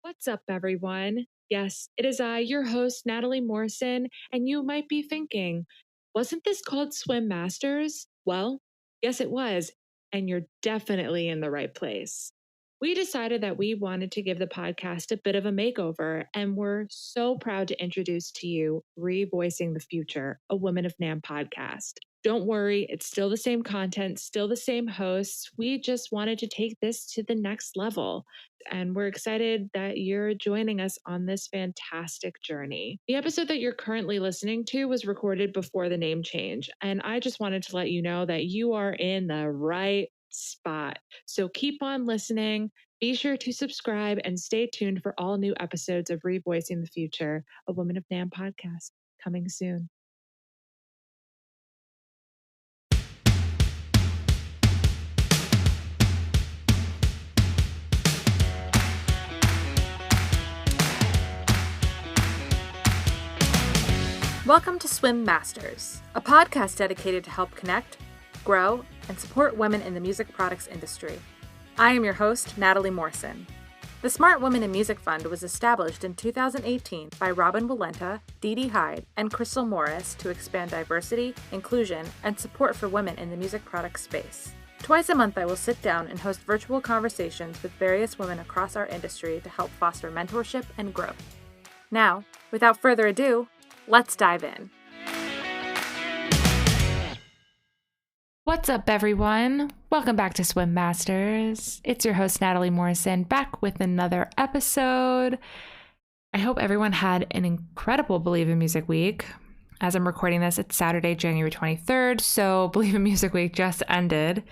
What's up, everyone? Yes, it is I, your host, Natalie Morrison, and you might be thinking, wasn't this called Swim Masters? Well, yes, it was, and you're definitely in the right place. We decided that we wanted to give the podcast a bit of a makeover, and we're so proud to introduce to you Revoicing the Future, a Women of NAMM podcast. Don't worry, it's still the same content, still the same hosts. We just wanted to take this to the next level. And we're excited that you're joining us on this fantastic journey. The episode that you're currently listening to was recorded before the name change. And I just wanted to let you know that you are in the right spot. So keep on listening. Be sure to subscribe and stay tuned for all new episodes of Revoicing the Future, a Women of NAMM podcast, coming soon. Welcome to Swim Masters, a podcast dedicated to help connect, grow, and support women in the music products industry. I am your host, Natalie Morrison. The Smart Women in Music Fund was established in 2018 by Robin Walenta, Dee Dee Hyde, and Crystal Morris to expand diversity, inclusion, and support for women in the music products space. Twice a month, I will sit down and host virtual conversations with various women across our industry to help foster mentorship and growth. Now, without further ado, let's dive in. What's up, everyone? Welcome back to Swim Masters. It's your host, Natalie Morrison, back with another episode. I hope everyone had an incredible Believe in Music week. As I'm recording this, it's Saturday, January 23rd, so Believe in Music week just ended.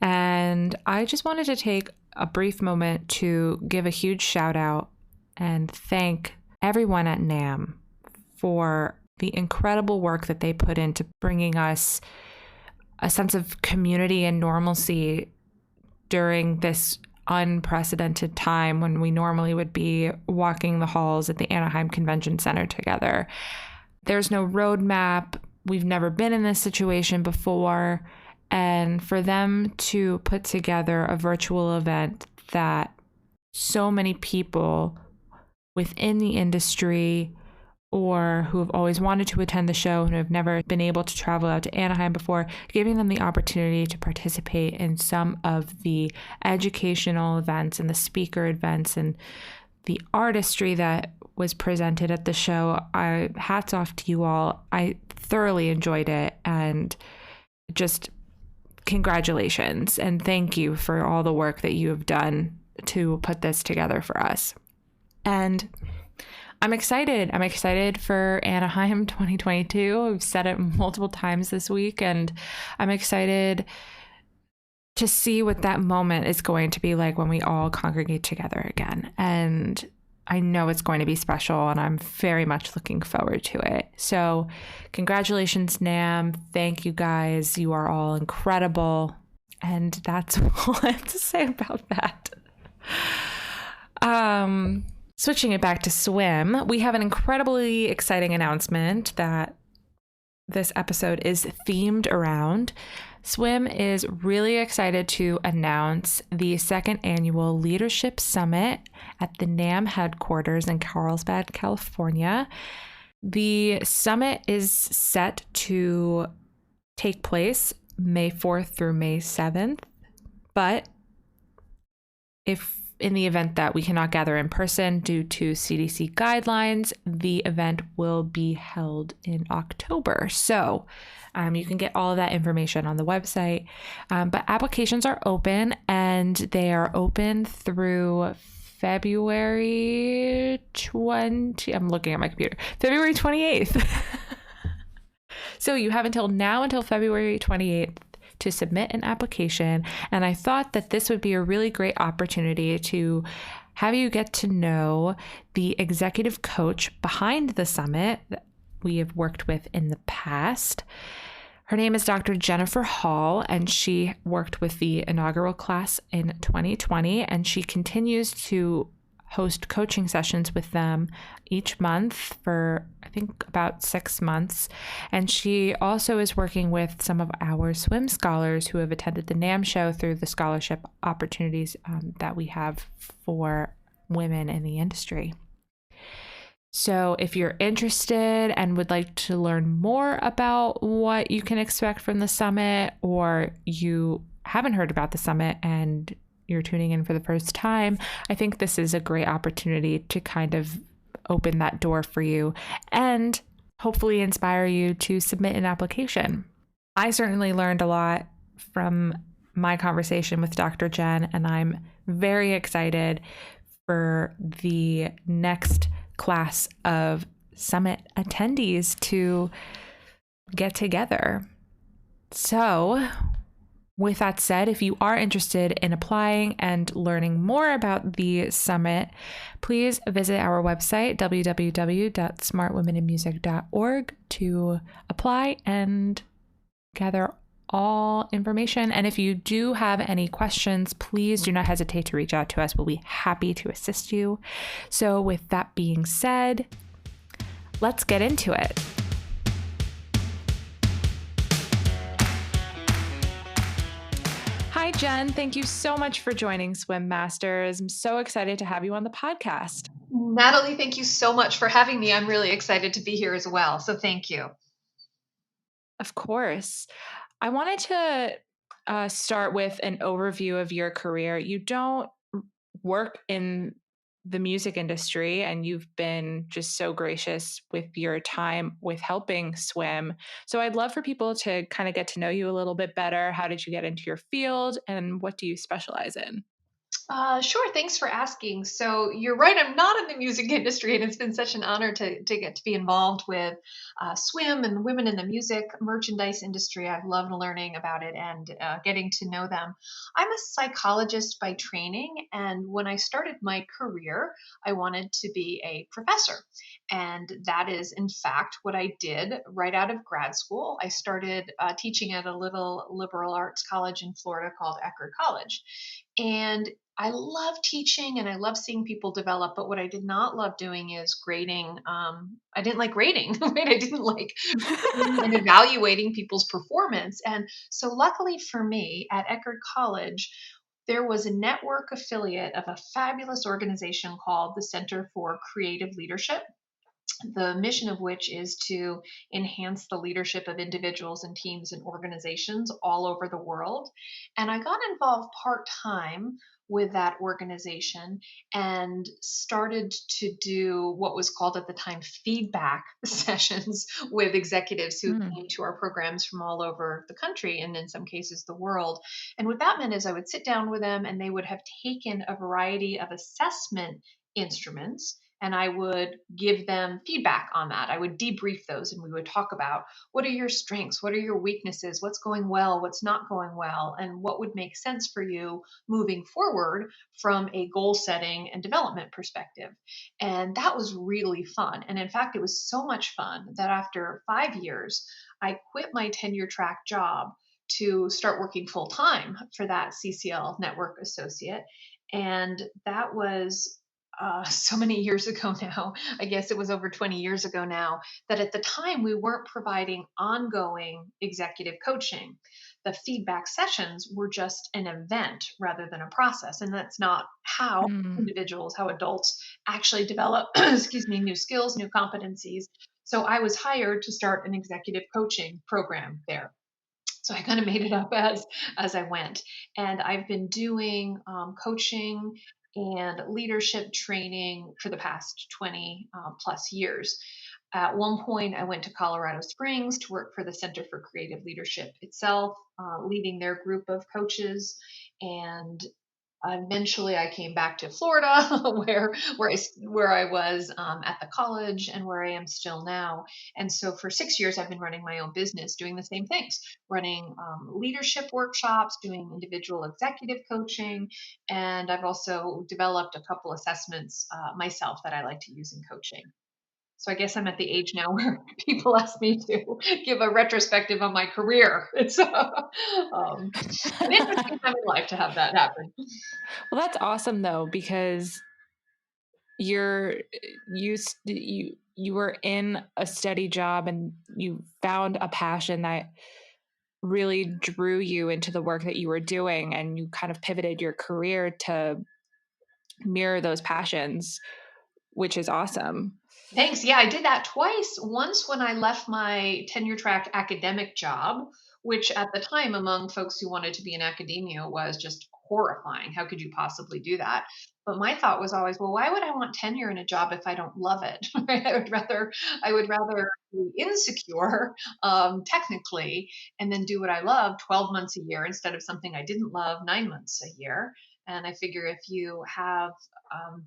And I just wanted to take a brief moment to give a huge shout out and thank everyone at NAMM for the incredible work that they put into bringing us a sense of community and normalcy during this unprecedented time when we normally would be walking the halls at the Anaheim Convention Center together. There's no roadmap. We've never been in this situation before. And for them to put together a virtual event that so many people within the industry or who have always wanted to attend the show and have never been able to travel out to Anaheim before, giving them the opportunity to participate in some of the educational events and the speaker events and the artistry that was presented at the show. Hats off to you all. I thoroughly enjoyed it, and just congratulations and thank you for all the work that you have done to put this together for us. And I'm excited. I'm excited for Anaheim 2022. I've said it multiple times this week, and I'm excited to see what that moment is going to be like when we all congregate together again. And I know it's going to be special, and I'm very much looking forward to it. So congratulations, NAMM. Thank you guys. You are all incredible. And that's all I have to say about that. Switching it back to swim, we have an incredibly exciting announcement that this episode is themed around. Swim is really excited to announce the second annual Leadership Summit at the NAMM headquarters in Carlsbad, California. The summit is set to take place May 4th through May 7th, but if in the event that we cannot gather in person due to CDC guidelines, the event will be held in October. So you can get all of that information on the website. But applications are open, and they are open through February 20. I'm looking at my computer. February 28th. So you have until February 28th to submit an application. And I thought that this would be a really great opportunity to have you get to know the executive coach behind the summit that we have worked with in the past. Her name is Dr. Jennifer Hall, and she worked with the inaugural class in 2020, and she continues to host coaching sessions with them each month for, I think, about 6 months. And she also is working with some of our swim scholars who have attended the NAMM show through the scholarship opportunities that we have for women in the industry. So if you're interested and would like to learn more about what you can expect from the summit, or you haven't heard about the summit and you're tuning in for the first time, I think this is a great opportunity to kind of open that door for you and hopefully inspire you to submit an application. I certainly learned a lot from my conversation with Dr. Jen, and I'm very excited for the next class of summit attendees to get together. So, with that said, if you are interested in applying and learning more about the summit, please visit our website, www.smartwomeninmusic.org, to apply and gather all information. And if you do have any questions, please do not hesitate to reach out to us. We'll be happy to assist you. So with that being said, let's get into it. Hi, Jen. Thank you so much for joining Swim Masters. I'm so excited to have you on the podcast. Natalie, thank you so much for having me. I'm really excited to be here as well. So thank you. Of course. I wanted to start with an overview of your career. You don't work in the music industry, and you've been just so gracious with your time with helping Swim. So I'd love for people to kind of get to know you a little bit better. How did you get into your field, and what do you specialize in? Sure. Thanks for asking. So you're right. I'm not in the music industry, and it's been such an honor to get to be involved with Swim and women in the music merchandise industry. I've loved learning about it and getting to know them. I'm a psychologist by training, and when I started my career, I wanted to be a professor. And that is, in fact, what I did right out of grad school. I started teaching at a little liberal arts college in Florida called Eckerd College. And I love teaching and I love seeing people develop, but what I did not love doing is grading. I didn't like grading, right? I didn't like grading and evaluating people's performance. And so, luckily for me, at Eckerd College, there was a network affiliate of a fabulous organization called the Center for Creative Leadership, the mission of which is to enhance the leadership of individuals and teams and organizations all over the world. And I got involved part time with that organization and started to do what was called at the time feedback sessions with executives who came to our programs from all over the country and in some cases the world. And what that meant is I would sit down with them and they would have taken a variety of assessment instruments, and I would give them feedback on that. I would debrief those and we would talk about what are your strengths? What are your weaknesses? What's going well? What's not going well? And what would make sense for you moving forward from a goal setting and development perspective? And that was really fun. And in fact, it was so much fun that after 5 years, I quit my tenure track job to start working full time for that CCL network associate. And that was so many years ago now. I guess it was over 20 years ago now, that at the time we weren't providing ongoing executive coaching. The feedback sessions were just an event rather than a process. And that's not how individuals, how adults actually develop, excuse me, new skills, new competencies. So I was hired to start an executive coaching program there. So I kind of made it up as I went, and I've been doing coaching and leadership training for the past 20 plus years. At one point, I went to Colorado Springs to work for the Center for Creative Leadership itself, leading their group of coaches. And eventually, I came back to Florida, where I was at the college and where I am still now. And so, for 6 years, I've been running my own business, doing the same things, running leadership workshops, doing individual executive coaching, and I've also developed a couple assessments myself that I like to use in coaching. So I guess I'm at the age now where people ask me to give a retrospective on my career. It's an interesting time in life to have that happen. Well, that's awesome though, because you were in a steady job and you found a passion that really drew you into the work that you were doing, and you kind of pivoted your career to mirror those passions, which is awesome. Thanks. Yeah, I did that twice. Once when I left my tenure track academic job, which at the time, among folks who wanted to be in academia, was just horrifying. How could you possibly do that? But my thought was always, well, why would I want tenure in a job if I don't love it? Right? I would rather be insecure, technically, and then do what I love 12 months a year instead of something I didn't love 9 months a year. And I figure if you have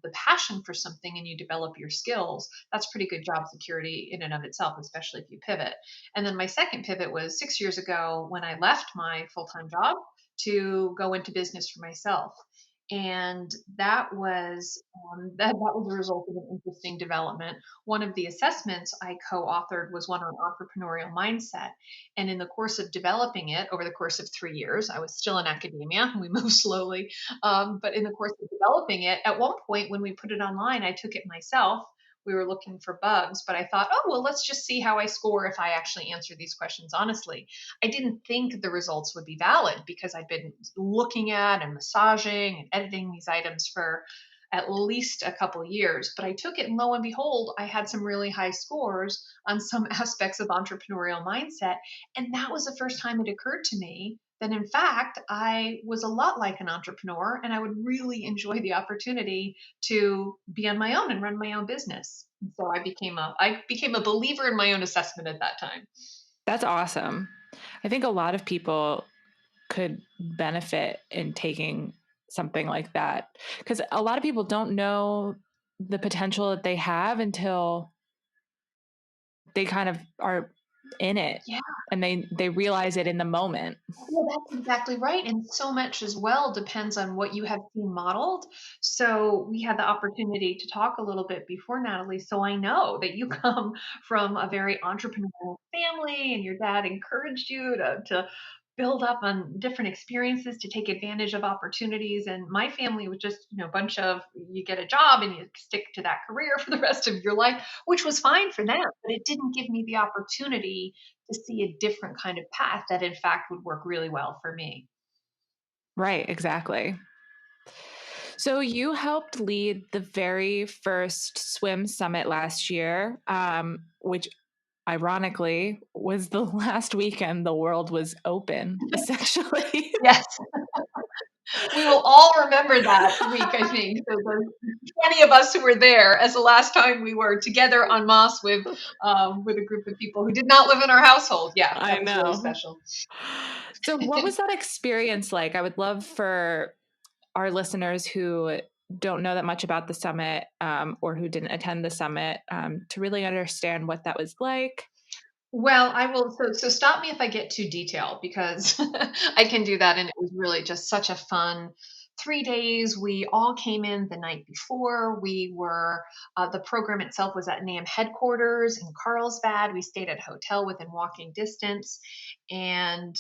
the passion for something and you develop your skills, that's pretty good job security in and of itself, especially if you pivot. And then my second pivot was 6 years ago when I left my full time job to go into business for myself. And that was a result of an interesting development. One of the assessments I co-authored was one on entrepreneurial mindset. And in the course of developing it over the course of 3 years, I was still in academia. We moved slowly, but in the course of developing it, at one point when we put it online, I took it myself. We were looking for bugs, but I thought, oh, well, let's just see how I score if I actually answer these questions honestly. I didn't think the results would be valid because I'd been looking at and massaging and editing these items for at least a couple years. But I took it, and lo and behold, I had some really high scores on some aspects of entrepreneurial mindset. And that was the first time it occurred to me that in fact I was a lot like an entrepreneur and I would really enjoy the opportunity to be on my own and run my own business. And so I became a believer in my own assessment at that time. That's awesome. I think a lot of people could benefit in taking something like that, because a lot of people don't know the potential that they have until they kind of are in it, Yeah. and they realize it in the moment. Well, that's exactly right. And so much as well depends on what you have seen modeled. So we had the opportunity to talk a little bit before, Natalie. So I know that you come from a very entrepreneurial family and your dad encouraged you to build up on different experiences to take advantage of opportunities. And my family was just, a bunch of you get a job and you stick to that career for the rest of your life, which was fine for them, but it didn't give me the opportunity to see a different kind of path that in fact would work really well for me. Right, exactly. So you helped lead the very first swim summit last year, which ironically was the last weekend the world was open, essentially. Yes, we will all remember that week, I think. So the 20 of us who were there as the last time we were together en masse with a group of people who did not live in our household. Yeah, I that was really know. special. So what was that experience like? I would love for our listeners who don't know that much about the summit, or who didn't attend the summit, to really understand what that was like. Well, I will. So stop me if I get too detailed because I can do that. And it was really just such a fun 3 days. We all came in the night before. The program itself was at NAMM headquarters in Carlsbad. We stayed at a hotel within walking distance. And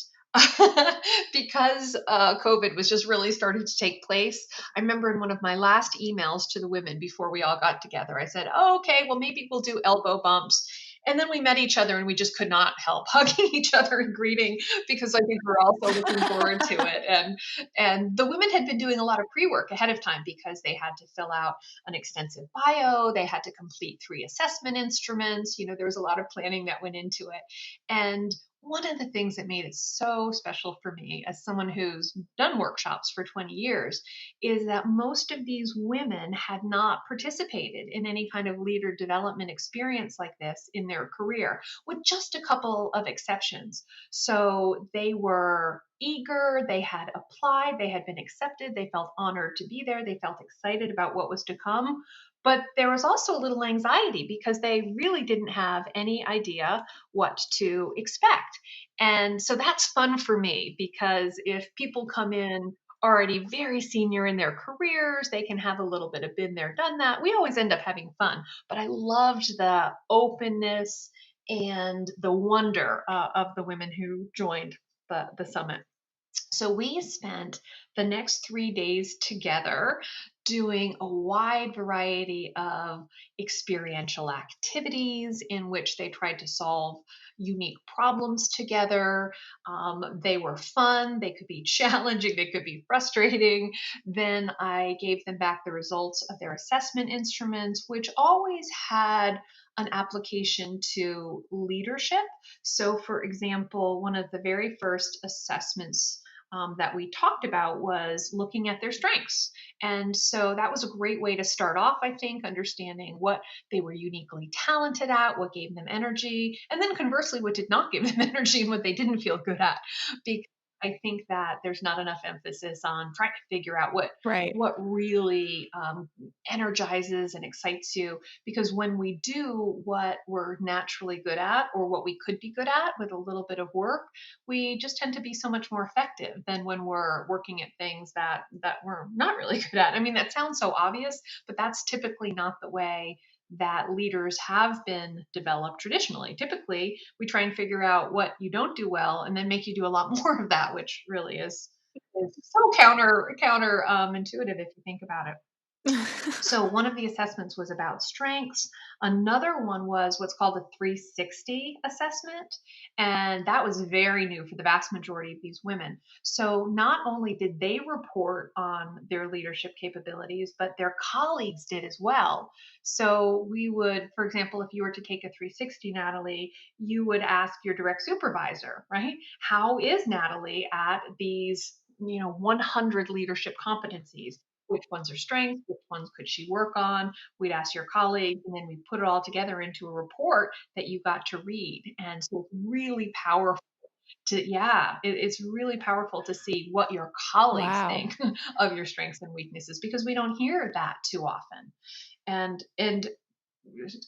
because COVID was just really starting to take place, I remember in one of my last emails to the women before we all got together, I said, oh, okay, well, maybe we'll do elbow bumps. And then we met each other and we just could not help hugging each other and greeting because I think we're also looking forward to it. And the women had been doing a lot of pre-work ahead of time because they had to fill out an extensive bio, they had to complete 3 assessment instruments. There was a lot of planning that went into it. And one of the things that made it so special for me as someone who's done workshops for 20 years is that most of these women had not participated in any kind of leader development experience like this in their career, with just a couple of exceptions. So they were eager, they had applied, they had been accepted, they felt honored to be there, they felt excited about what was to come. But there was also a little anxiety because they really didn't have any idea what to expect. And so that's fun for me because if people come in already very senior in their careers, they can have a little bit of been there, done that. We always end up having fun. But I loved the openness and the wonder of the women who joined the summit. So we spent the next 3 days together doing a wide variety of experiential activities in which they tried to solve unique problems together. They were fun, they could be challenging, they could be frustrating. Then I gave them back the results of their assessment instruments, which always had an application to leadership. So, for example, one of the very first assessments that we talked about was looking at their strengths. And so that was a great way to start off, I think, understanding what they were uniquely talented at, what gave them energy, and then conversely, what did not give them energy and what they didn't feel good at. Because I think that there's not enough emphasis on trying to figure out Right. what really energizes and excites you. Because when we do what we're naturally good at or what we could be good at with a little bit of work, we just tend to be so much more effective than when we're working at things that we're not really good at. I mean, that sounds so obvious, but that's typically not the way that leaders have been developed traditionally. Typically, we try and figure out what you don't do well and then make you do a lot more of that, which really is so counter intuitive if you think about it. So one of the assessments was about strengths. Another one was what's called a 360 assessment. And that was very new for the vast majority of these women. So not only did they report on their leadership capabilities, but their colleagues did as well. So we would, for example, if you were to take a 360, Natalie, you would ask your direct supervisor, right? How is Natalie at these 100 leadership competencies? Which ones are strengths, which ones could she work on? We'd ask your colleagues, and then we put it all together into a report that you got to read. And so it's really powerful yeah, it's really powerful to see what your colleagues Wow. think of your strengths and weaknesses because we don't hear that too often. And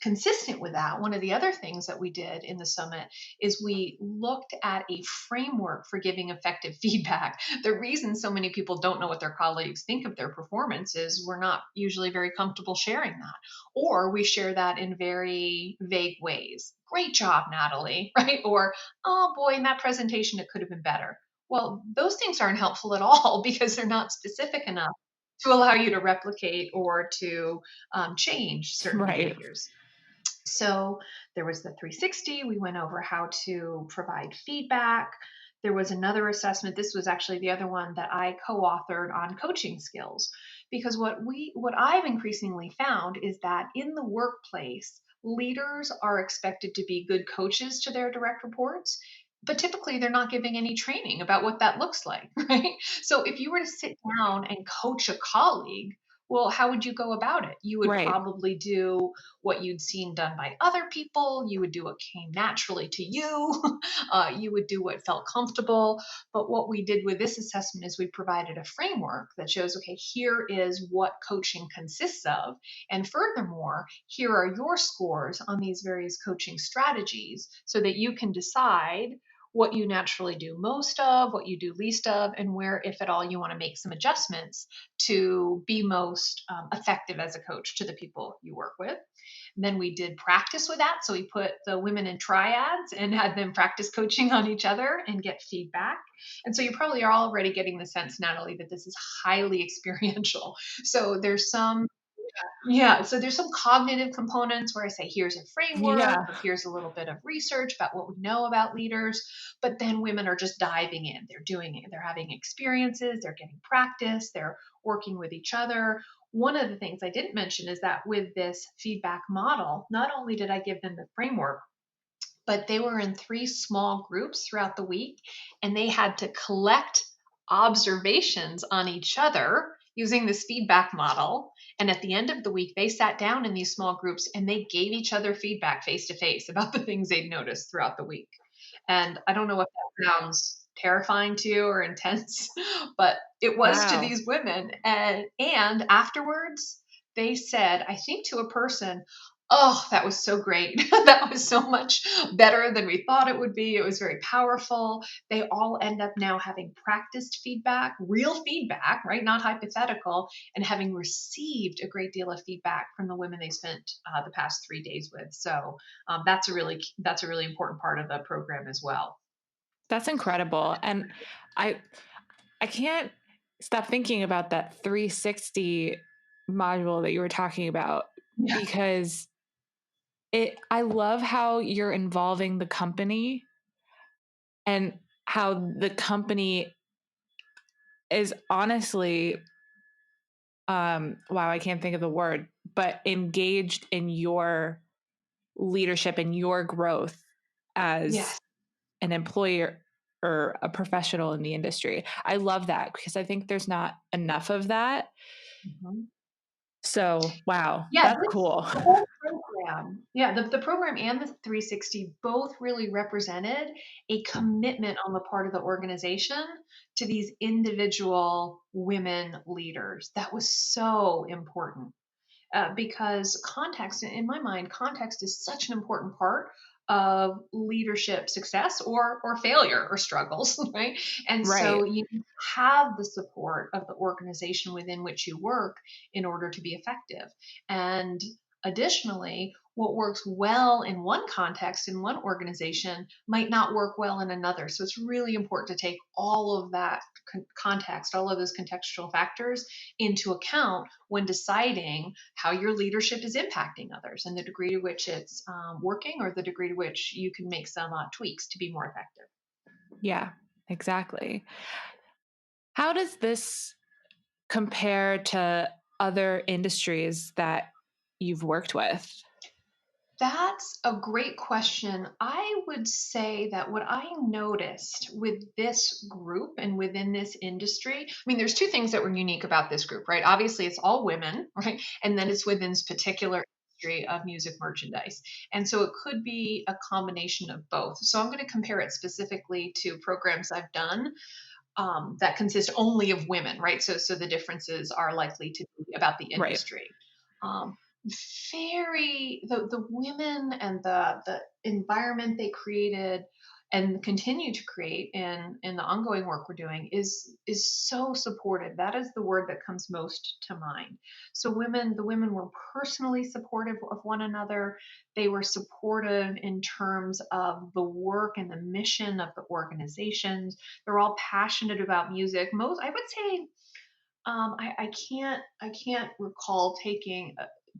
consistent with that, one of the other things that we did in the summit is we looked at a framework for giving effective feedback. The reason so many people don't know what their colleagues think of their performance is we're not usually very comfortable sharing that, or we share that in very vague ways. Great job, Natalie, right? Or, oh boy, in that presentation, it could have been better. Well, those things aren't helpful at all because they're not specific enough to allow you to replicate or to change certain Right. behaviors. So there was the 360. We went over how to provide feedback. There was another assessment. This was actually the other one that I co-authored on coaching skills. Because what I've increasingly found is that in the workplace, leaders are expected to be good coaches to their direct reports, but typically they're not giving any training about what that looks like, right? So if you were to sit down and coach a colleague, well, how would you go about it? You would Right. probably do what you'd seen done by other people. You would do what came naturally to you. You would do what felt comfortable. But what we did with this assessment is we provided a framework that shows, okay, here is what coaching consists of. And furthermore, here are your scores on these various coaching strategies so that you can decide what you naturally do most of, what you do least of, and where, if at all, you want to make some adjustments to be most effective as a coach to the people you work with. And then we did practice with that. So we put the women in triads and had them practice coaching on each other and get feedback. And so you probably are already getting the sense, Natalie, that this is highly experiential. So there's some yeah, so there's some cognitive components where I say, here's a framework, Yeah. or here's a little bit of research about what we know about leaders. But then women are just diving in. They're doing it. They're having experiences. They're getting practice. They're working with each other. One of the things I didn't mention is that with this feedback model, not only did I give them the framework, but they were in 3 small groups throughout the week and they had to collect observations on each other using this feedback model. And at the end of the week, they sat down in these small groups and they gave each other feedback face to face about the things they'd noticed throughout the week. And I don't know if that sounds terrifying to you or intense, but it was to Wow. these women. And afterwards, they said, I think to a person, oh, that was so great. That was so much better than we thought it would be. It was very powerful. They all end up now having practiced feedback, real feedback, right? Not hypothetical, and having received a great deal of feedback from the women they spent the past 3 days with. So that's a really important part of the program as well. That's incredible. And I I can't stop thinking about that 360 module that you were talking about Yeah. because I love how you're involving the company and how the company is honestly wow, I can't think of the word, but engaged in your leadership and your growth as Yes. an employer or a professional in the industry. I love that because I think there's not enough of that. Mhm. So, wow, Yeah, that's this cool. the whole program. Yeah, the program and the 360 both really represented a commitment on the part of the organization to these individual women leaders. That was so important. Because context, in my mind, context is such an important part of leadership success or failure or struggles, right? And so Right. you have the support of the organization within which you work in order to be effective. And additionally, what works well in one context in one organization might not work well in another. So it's really important to take all of that context, all of those contextual factors into account when deciding how your leadership is impacting others and the degree to which it's working or the degree to which you can make some tweaks to be more effective. Yeah, exactly. How does this compare to other industries that you've worked with? That's a great question. I would say that what I noticed with this group and within this industry, I mean, there's two things that were unique about this group, right? Obviously, it's all women, right? And then it's within this particular industry of music merchandise. And so it could be a combination of both. So I'm going to compare it specifically to programs I've done that consist only of women, right? So the differences are likely to be about the Right. industry. Um, very the women and the environment they created and continue to create in the ongoing work we're doing is so supportive. That is the word that comes most to mind. So the women were personally supportive of one another. They were supportive in terms of the work and the mission of the organizations. They're all passionate about music. Most, I would say, I can't recall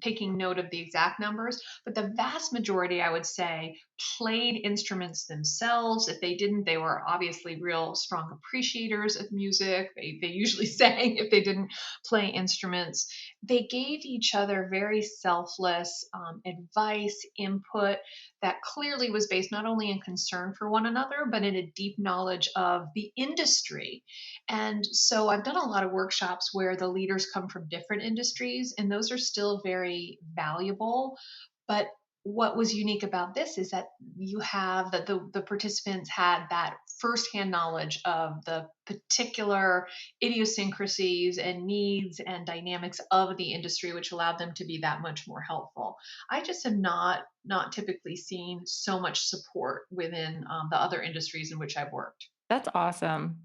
taking note of the exact numbers, but the vast majority, I would say, played instruments themselves. If they didn't, they were obviously real strong appreciators of music. They usually sang if they didn't play instruments. They gave each other very selfless advice, input that clearly was based not only in concern for one another, but in a deep knowledge of the industry. And so I've done a lot of workshops where the leaders come from different industries, and those are still very valuable. But what was unique about this is that you have that the participants had that firsthand knowledge of the particular idiosyncrasies and needs and dynamics of the industry, which allowed them to be that much more helpful. I just have not typically seen so much support within the other industries in which I've worked. That's awesome.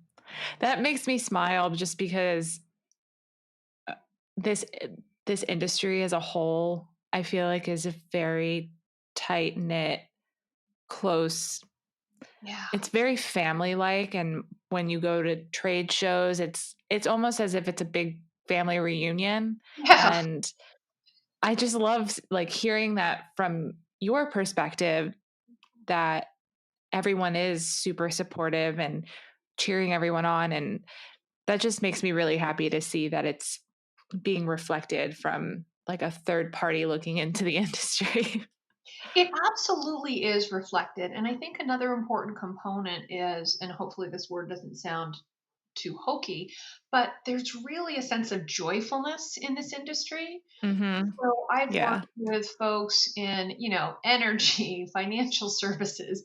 That makes me smile just because this this industry as a whole, I feel like is a very tight knit, close. Yeah. It's very family like, and when you go to trade shows, it's almost as if it's a big family reunion. Yeah. And I just love like hearing that from your perspective that everyone is super supportive and cheering everyone on, and that just makes me really happy to see that it's being reflected from like a third party looking into the industry. It absolutely is reflected. And I think another important component is, and hopefully this word doesn't sound too hokey, but there's really a sense of joyfulness in this industry. Mhm. So I've Yeah. worked with folks in, energy, financial services,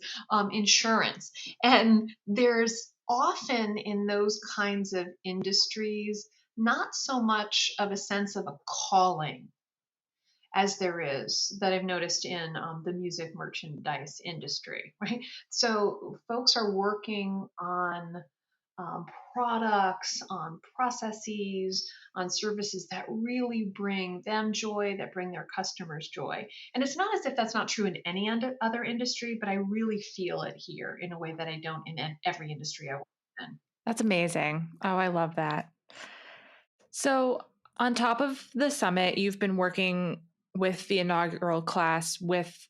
insurance, and there's often in those kinds of industries not so much of a sense of a calling as there is that I've noticed in the music merchandise industry, right? So folks are working on um, products, on processes, on services that really bring them joy, that bring their customers joy. And it's not as if that's not true in any other industry, but I really feel it here in a way that I don't in every industry I work in. That's amazing. Oh, I love that. So, On top of the summit, you've been working with the inaugural class with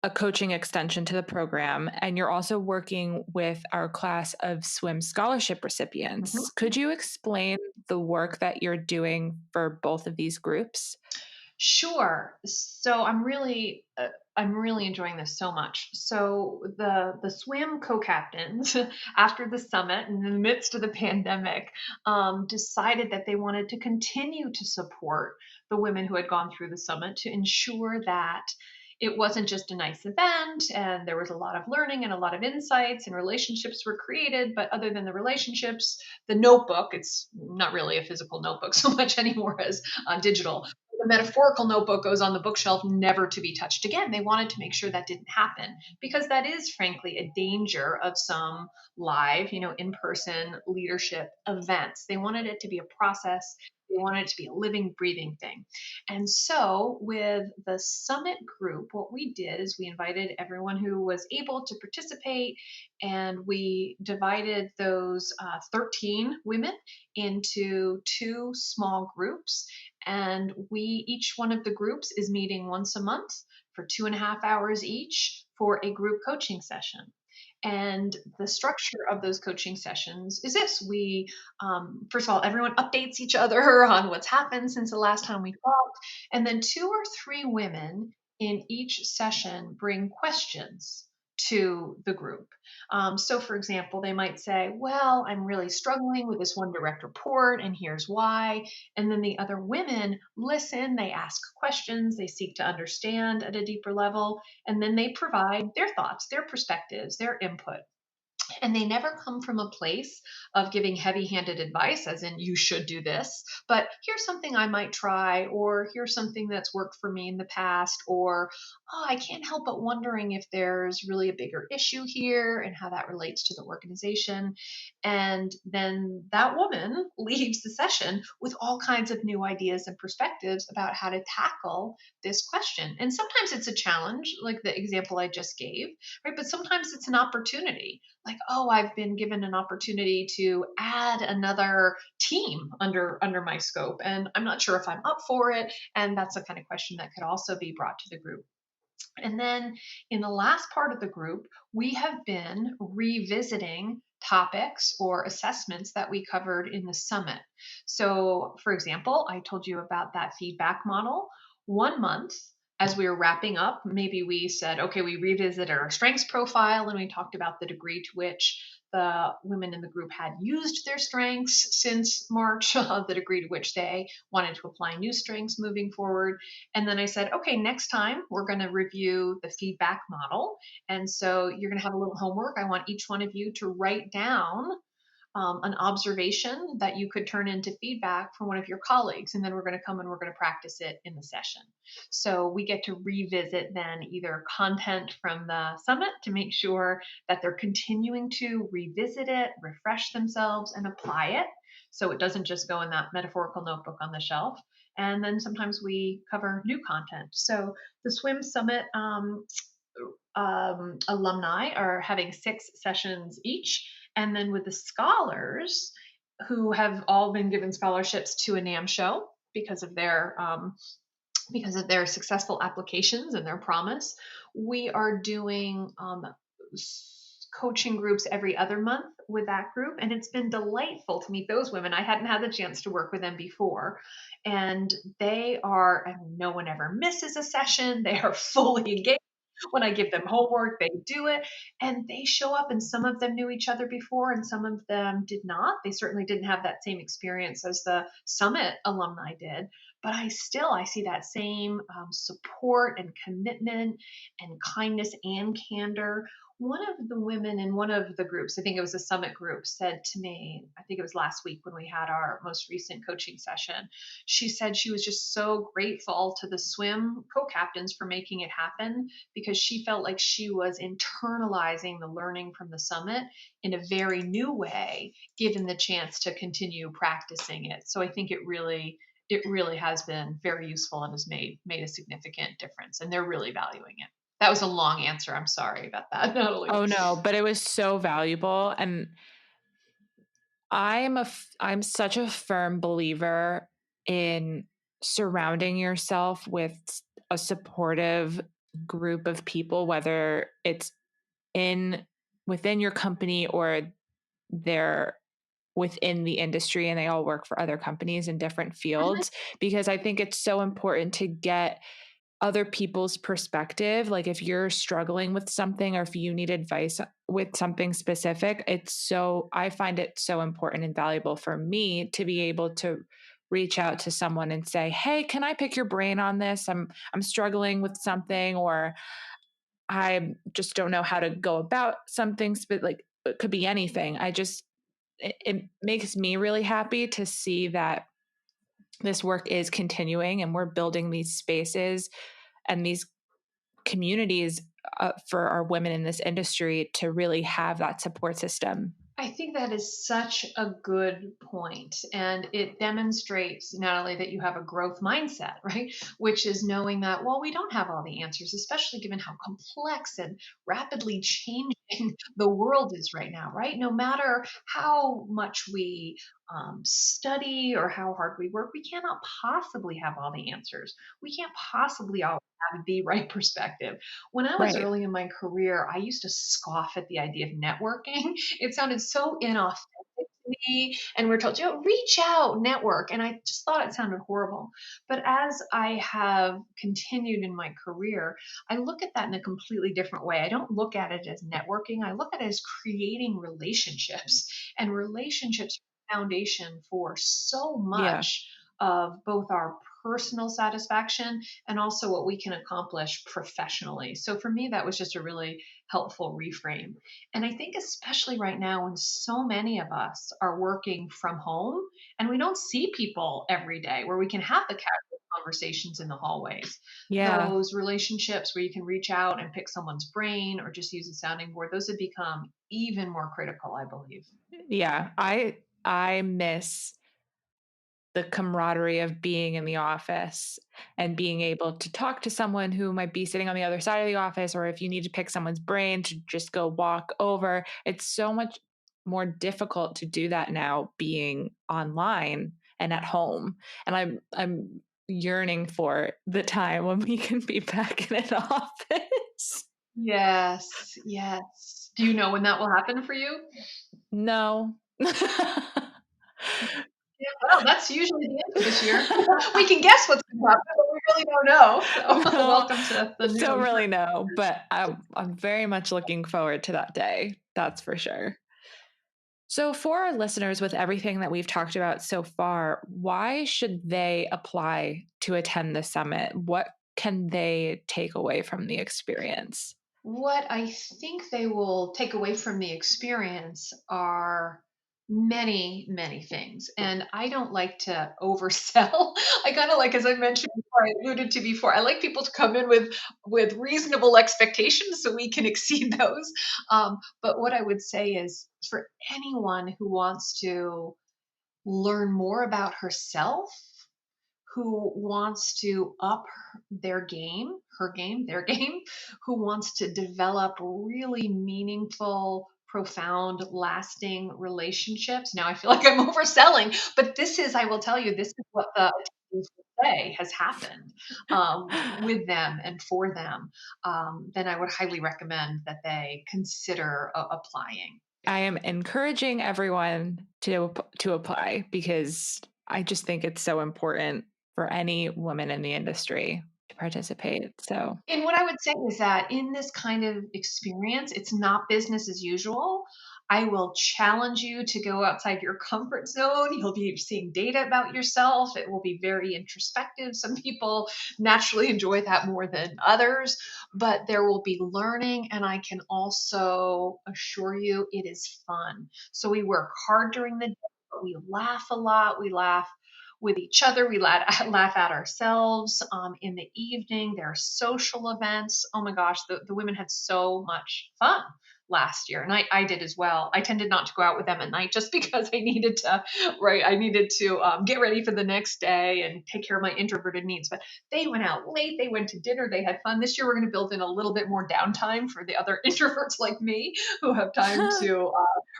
a coaching extension to the program, and you're also working with our class of swim scholarship recipients. Mhm. Could you explain the work that you're doing for both of these groups? Sure. So I'm really enjoying this so much. So the swim co-captains after the summit in the midst of the pandemic decided that they wanted to continue to support the women who had gone through the summit to ensure that it wasn't just a nice event and there was a lot of learning and a lot of insights and relationships were created, but other than the relationships, the notebook, it's not really a physical notebook so much anymore as digital, the metaphorical notebook goes on the bookshelf, never to be touched again. They wanted to make sure that didn't happen because that is, frankly, a danger of some live, in person leadership events. They wanted it to be a process. They wanted it to be a living, breathing thing. And so, with the summit group, what we did is we invited everyone who was able to participate, and we divided those 13 women into two small groups, and each one of the groups is meeting once a month for 2.5 hours each for a group coaching session. And the structure of those coaching sessions is this: first of all, everyone updates each other on what's happened since the last time we talked. And then two or three women in each session bring questions to the group. So, for example, they might say, well, I'm really struggling with this one direct report, and here's why. And then the other women listen, they ask questions, they seek to understand at a deeper level, and then they provide their thoughts, their perspectives, their input. And they never come from a place of giving heavy handed advice, as in, you should do this, but here's something I might try, or here's something that's worked for me in the past, or, oh, I can't help but wondering if there's really a bigger issue here and how that relates to the organization. And then that woman leaves the session with all kinds of new ideas and perspectives about how to tackle this question. And sometimes it's a challenge, like the example I just gave, right? But sometimes it's an opportunity, like, oh, I've been given an opportunity to add another team under my scope, and I'm not sure if I'm up for it. And that's the kind of question that could also be brought to the group. And then in the last part of the group, we have been revisiting topics or assessments that we covered in the summit. So, for example, I told you about that feedback model. 1 month, as we were wrapping up, maybe we said, okay, we revisited our strengths profile and we talked about the degree to which the women in the group had used their strengths since March, the degree to which they wanted to apply new strengths moving forward. And then I said, okay, next time we're going to review the feedback model. And so you're going to have a little homework. I want each one of you to write down an observation that you could turn into feedback from one of your colleagues. And then we're going to come and we're going to practice it in the session. So we get to revisit then either content from the summit to make sure that they're continuing to revisit it, refresh themselves, and apply it. So it doesn't just go in that metaphorical notebook on the shelf. And then sometimes we cover new content. So the Swim Summit alumni are having 6 sessions each. And then with the scholars, who have all been given scholarships to a NAMM show because of their successful applications and their promise, we are doing coaching groups every other month with that group. And it's been delightful to meet those women. I hadn't had the chance to work with them before. And no one ever misses a session. They are fully engaged. When I give them homework, they do it, and they show up, and some of them knew each other before and some of them did not. They certainly didn't have that same experience as the summit alumni did, but I see that same support and commitment and kindness and candor. One of the women in one of the groups, I think it was a summit group, said to me, I think it was last week when we had our most recent coaching session, she said she was just so grateful to the swim co-captains for making it happen, because she felt like she was internalizing the learning from the summit in a very new way, given the chance to continue practicing it. So I think it really has been very useful and has made a significant difference, and they're really valuing it. That was a long answer. I'm sorry about that, Natalie. Oh no, but it was so valuable. And I'm such a firm believer in surrounding yourself with a supportive group of people, whether it's within your company or they're within the industry and they all work for other companies in different Mhm. fields, because I think it's so important to get other people's perspective. Like if you're struggling with something or if you need advice with something specific, I find it so important and valuable for me to be able to reach out to someone and say, "Hey, can I pick your brain on this? I'm struggling with something, or I just don't know how to go about something." But like it could be anything. It makes me really happy to see that this work is continuing and we're building these spaces and these communities for our women in this industry to really have that support system. I think that is such a good point, and it demonstrates not only that you have a growth mindset, right? Which is knowing that, well, we don't have all the answers, especially given how complex and rapidly changing the world is right now, right? No matter how much we study or how hard we work, we cannot possibly have all the answers. We can't possibly always have the right perspective. When I was Right. early in my career, I used to scoff at the idea of networking. It sounded so inauthentic to me, and we're told, reach out, network, and I just thought it sounded horrible. But as I have continued in my career, I look at that in a completely different way. I don't look at it as networking. I look at it as creating relationships, and relationships are the foundation for so Yeah. much of both our personal satisfaction and also what we can accomplish professionally. So for me, that was just a really helpful reframe. And I think, especially right now, when so many of us are working from home and we don't see people every day where we can have the casual conversations in the hallways, Yeah. those relationships where you can reach out and pick someone's brain or just use a sounding board, those have become even more critical, I believe. Yeah. I miss the camaraderie of being in the office and being able to talk to someone who might be sitting on the other side of the office, or if you need to pick someone's brain to just go walk over. It's so much more difficult to do that now being online and at home. And I'm yearning for the time when we can be back in an office. Yes, yes. Do you know when that will happen for you? No. Yeah, well, that's usually the answer this year. We can guess what's going to happen, but we really don't know. So, No, welcome to the don't new. really know, but I'm very much looking forward to that day. That's for sure. So, for our listeners, with everything that we've talked about so far, why should they apply to attend the summit? What can they take away from the experience? What I think they will take away from the experience are many, many things. And I don't like to oversell. I kind of like, as I mentioned before, I alluded to before, I like people to come in with reasonable expectations so we can exceed those. But what I would say is for anyone who wants to learn more about herself, who wants to up their game, her game, their game, who wants to develop really meaningful, profound, lasting relationships. Now I feel like I'm overselling, but this is, I will tell you, this is what the attendees will say has happened with them and for them. Then I would highly recommend that they consider applying. I am encouraging everyone to apply because I just think it's so important for any woman in the industry to participate. So, And what I would say is that in this kind of experience, it's not business as usual. I will challenge you to go outside your comfort zone. You'll be seeing data about yourself. It will be very introspective. Some people naturally enjoy that more than others, but there will be learning. And I can also assure you it is fun. So we work hard during the day, but we laugh a lot. We laugh with each other. We laugh at ourselves. In the evening, there are social events. Oh my gosh, the women had so much fun last year. And I did as well. I tended not to go out with them at night just because I needed to, right. I needed to get ready for the next day and take care of my introverted needs. But they went out late. They went to dinner. They had fun. This year, we're going to build in a little bit more downtime for the other introverts like me who have time to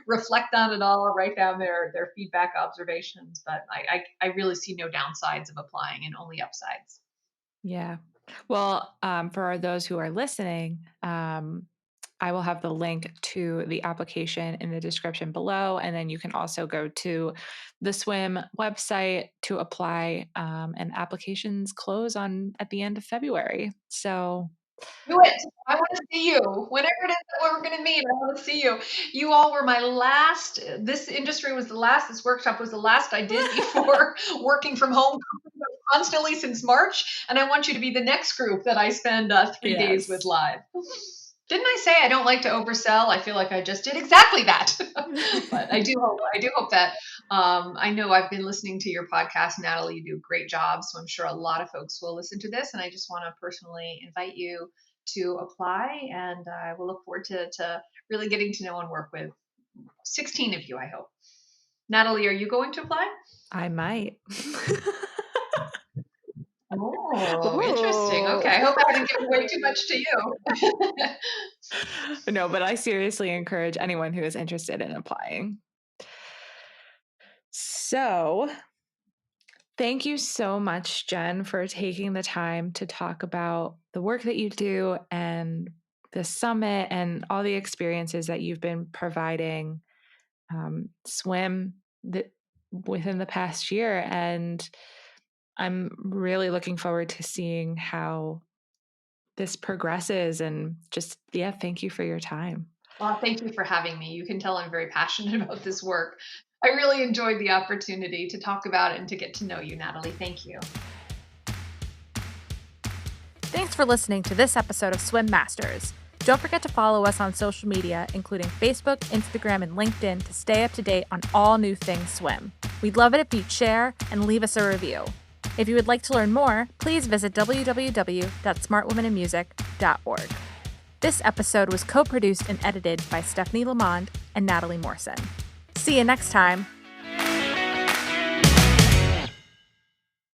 reflect on it all, write down their feedback observations. But I really see no downsides of applying and only upsides. Yeah. Well, for those who are listening, I will have the link to the application in the description below. And then you can also go to the SWIM website to apply. And applications close at the end of February. So Do it. I want to see you. Whenever it is that we're going to meet, I want to see you. You all were my last. This industry was the last. This workshop was the last I did before working from home constantly since March. And I want you to be the next group that I spend 3 days with live. Didn't I say I don't like to oversell? I feel like I just did exactly that. But I do hope that I know I've been listening to your podcast, Natalie. You do a great job, so I'm sure a lot of folks will listen to this. And I just want to personally invite you to apply, and I will look forward to really getting to know and work with 16 of you, I hope. Natalie, are you going to apply? I might. Oh, interesting. Okay. I hope I haven't given away too much to you. No, but I seriously encourage anyone who is interested in applying. So thank you so much, Jen, for taking the time to talk about the work that you do and the summit and all the experiences that you've been providing SWIM within the past year. And I'm really looking forward to seeing how this progresses, and just, thank you for your time. Well, thank you for having me. You can tell I'm very passionate about this work. I really enjoyed the opportunity to talk about it and to get to know you, Natalie. Thank you. Thanks for listening to this episode of Swim Masters. Don't forget to follow us on social media, including Facebook, Instagram, and LinkedIn, to stay up to date on all new things swim. We'd love it if you'd share and leave us a review. If you would like to learn more, please visit www.smartwomeninmusic.org. This episode was co-produced and edited by Stephanie Lamond and Natalie Morrison. See you next time.